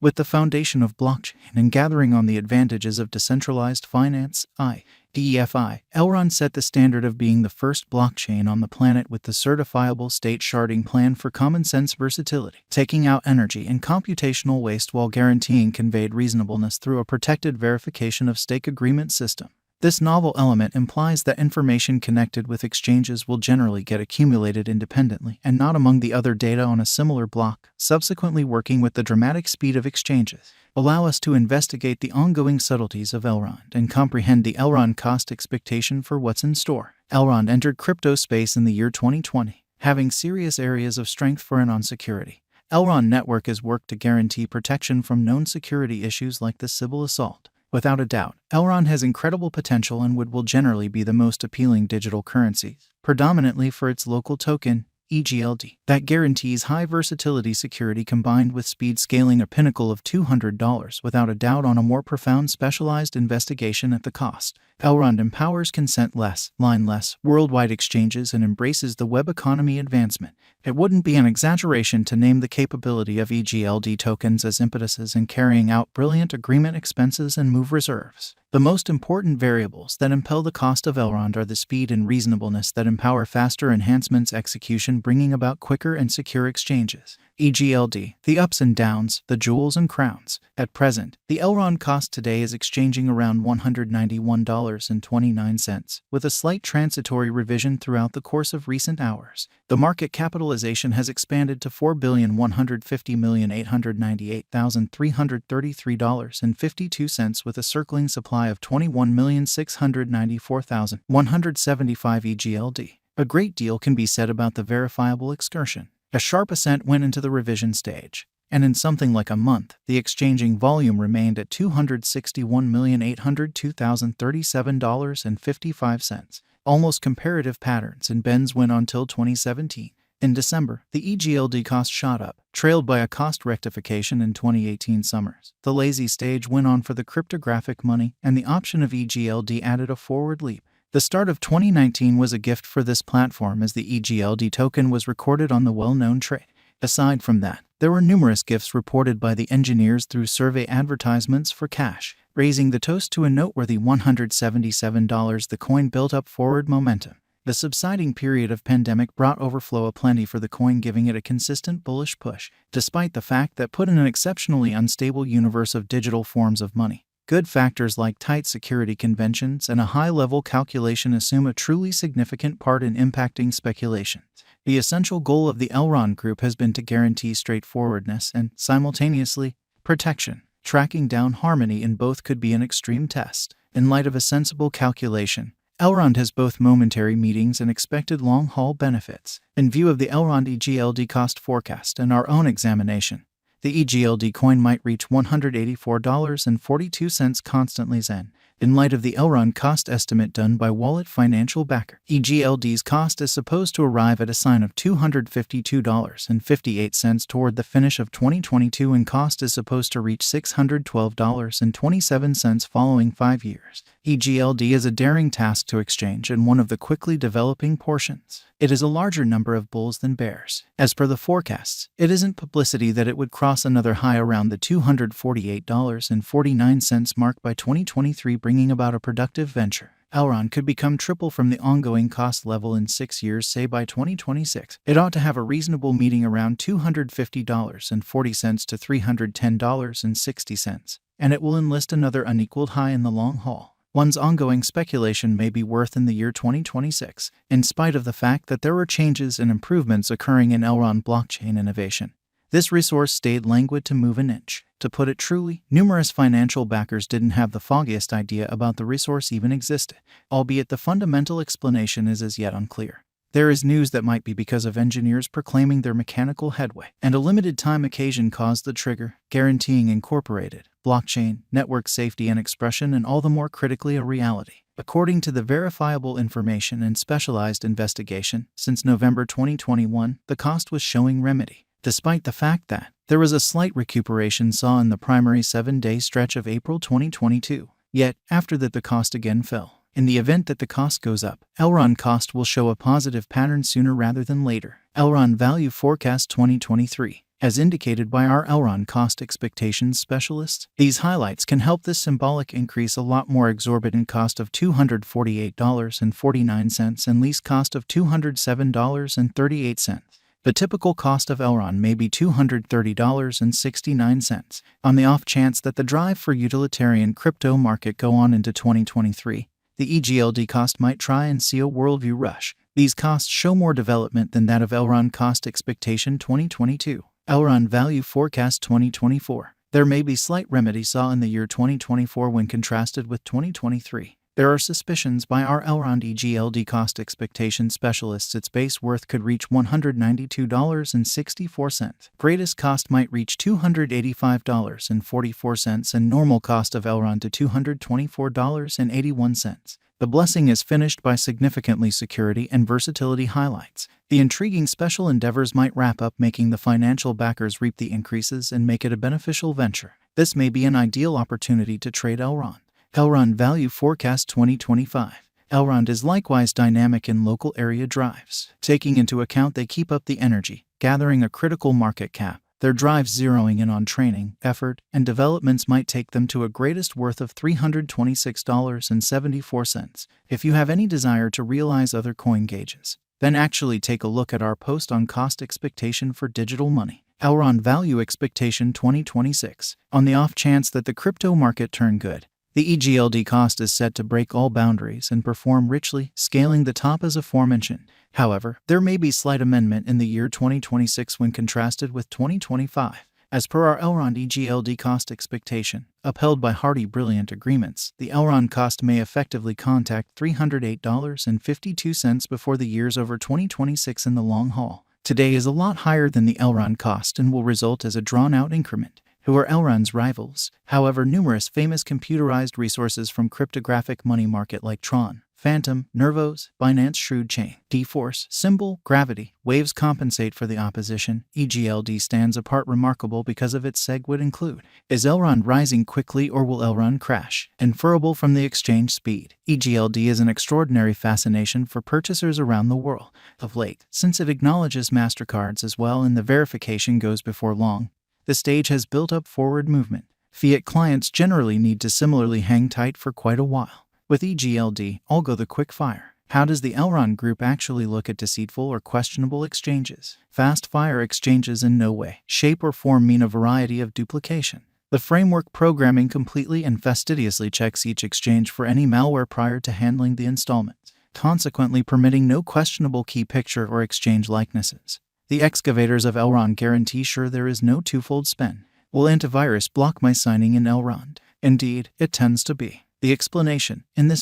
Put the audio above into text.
With the foundation of blockchain and gathering on the advantages of decentralized finance, DeFi, Elrond set the standard of being the first blockchain on the planet with the certifiable state sharding plan for common-sense versatility, taking out energy and computational waste while guaranteeing conveyed reasonableness through a protected verification of stake agreement system. This novel element implies that information connected with exchanges will generally get accumulated independently and not among the other data on a similar block, subsequently working with the dramatic speed of exchanges. Allow us to investigate the ongoing subtleties of Elrond and comprehend the Elrond cost expectation for what's in store. Elrond entered crypto space in the year 2020, having serious areas of strength for anon security. Elrond network has worked to guarantee protection from known security issues like the Sybil assault. Without a doubt, Elrond has incredible potential and will generally be the most appealing digital currency, predominantly for its local token, EGLD, that guarantees high versatility security combined with speed scaling, a pinnacle of $200 without a doubt on a more profound specialized investigation at the cost. Elrond empowers consent-less, line-less, worldwide exchanges and embraces the web economy advancement. It wouldn't be an exaggeration to name the capability of EGLD tokens as impetuses in carrying out brilliant agreement expenses and move reserves. The most important variables that impel the cost of Elrond are the speed and reasonableness that empower faster enhancements execution, bringing about quicker and secure exchanges. EGLD, the ups and downs, the jewels and crowns. At present, the Elrond cost today is exchanging around $191.29, with a slight transitory revision throughout the course of recent hours. The market capitalization has expanded to $4,150,898,333.52 with a circling supply of 21,694,175 EGLD. A great deal can be said about the verifiable excursion. A sharp ascent went into the revision stage, and in something like a month, the exchanging volume remained at $261,802,037.55. Almost comparative patterns in bends went on till 2017. In December, the EGLD cost shot up, trailed by a cost rectification in 2018 summers. The lazy stage went on for the cryptographic money, and the option of EGLD added a forward leap. The start of 2019 was a gift for this platform as the EGLD token was recorded on the well-known trade. Aside from that, there were numerous gifts reported by the engineers through survey advertisements for cash, raising the toast to a noteworthy $177. The coin built up forward momentum. The subsiding period of pandemic brought overflow aplenty for the coin, giving it a consistent bullish push, despite the fact that put in an exceptionally unstable universe of digital forms of money. Good factors like tight security conventions and a high-level calculation assume a truly significant part in impacting speculations. The essential goal of the Elrond Group has been to guarantee straightforwardness and, simultaneously, protection. Tracking down harmony in both could be an extreme test. In light of a sensible calculation, Elrond has both momentary meetings and expected long-haul benefits. In view of the Elrond EGLD cost forecast and our own examination, the EGLD coin might reach $184.42 constantly Zen. In light of the Elrond cost estimate done by Wallet Financial Backer, EGLD's cost is supposed to arrive at a sign of $252.58 toward the finish of 2022, and cost is supposed to reach $612.27 following 5 years. EGLD is a daring task to exchange and one of the quickly developing portions. It is a larger number of bulls than bears. As per the forecasts, it isn't publicity that it would cross another high around the $248.49 mark by 2023, bringing about a productive venture. Elrond could become triple from the ongoing cost level in 6 years, say by 2026. It ought to have a reasonable meeting around $250.40 to $310.60, and it will enlist another unequaled high in the long haul. One's ongoing speculation may be worth in the year 2026, in spite of the fact that there were changes and improvements occurring in Elrond blockchain innovation. This resource stayed languid to move an inch. To put it truly, numerous financial backers didn't have the foggiest idea about the resource even existed, albeit the fundamental explanation is as yet unclear. There is news that might be because of engineers proclaiming their mechanical headway, and a limited time occasion caused the trigger, guaranteeing incorporated blockchain, network safety and expression, and all the more critically a reality. According to the verifiable information and specialized investigation, since November 2021, the cost was showing remedy, despite the fact that there was a slight recuperation saw in the primary 7-day stretch of April 2022. Yet, after that the cost again fell. In the event that the cost goes up, Elrond cost will show a positive pattern sooner rather than later. Elrond Value Forecast 2023. as indicated by our Elrond cost expectations specialists. These highlights can help this symbolic increase a lot more exorbitant cost of $248.49 and lease cost of $207.38. The typical cost of Elrond may be $230.69. On the off chance that the drive for utilitarian crypto market go on into 2023, the EGLD cost might try and see a worldview rush. These costs show more development than that of Elrond cost expectation 2022. Elrond value forecast 2024. There may be slight remedy saw in the year 2024 when contrasted with 2023. There are suspicions by our Elrond EGLD cost expectation specialists its base worth could reach $192.64. Greatest cost might reach $285.44 and normal cost of Elrond to $224.81. The blessing is finished by significantly security and versatility highlights. The intriguing special endeavors might wrap up making the financial backers reap the increases and make it a beneficial venture. This may be an ideal opportunity to trade Elrond. Elrond value forecast 2025. Elrond is likewise dynamic in local area drives. Taking into account they keep up the energy, gathering a critical market cap. Their drives zeroing in on training, effort, and developments might take them to a greatest worth of $326.74. If you have any desire to realize other coin gauges, then actually take a look at our post on cost expectation for digital money. Elrond value expectation 2026. On the off chance that the crypto market turn good, the EGLD cost is set to break all boundaries and perform richly, scaling the top as aforementioned. However, there may be slight amendment in the year 2026 when contrasted with 2025. As per our Elrond EGLD cost expectation, upheld by hearty brilliant agreements, the Elrond cost may effectively contact $308.52 before the year's over 2026 in the long haul. Today is a lot higher than the Elrond cost and will result as a drawn-out increment. Who are Elrond's rivals? However, numerous famous computerized resources from cryptographic money market like Tron, Phantom, Nervos, Binance Shrewd Chain, D-Force, Symbol, Gravity, Waves compensate for the opposition. EGLD stands apart remarkable because of its seg would include: is Elrond rising quickly or will Elrond crash? Inferable from the exchange speed. EGLD is an extraordinary fascination for purchasers around the world of late, since it acknowledges MasterCards as well and the verification goes before long. The stage has built up forward movement. Fiat clients generally need to similarly hang tight for quite a while. With EGLD, I'll go the quick fire. How does the Elrond group actually look at deceitful or questionable exchanges? Fast fire exchanges in no way, shape or form mean a variety of duplication. The framework programming completely and fastidiously checks each exchange for any malware prior to handling the installments, consequently permitting no questionable key picture or exchange likenesses. The excavators of Elrond guarantee sure there is no twofold spin. Will antivirus block my signing in Elrond? Indeed, it tends to be. The explanation in this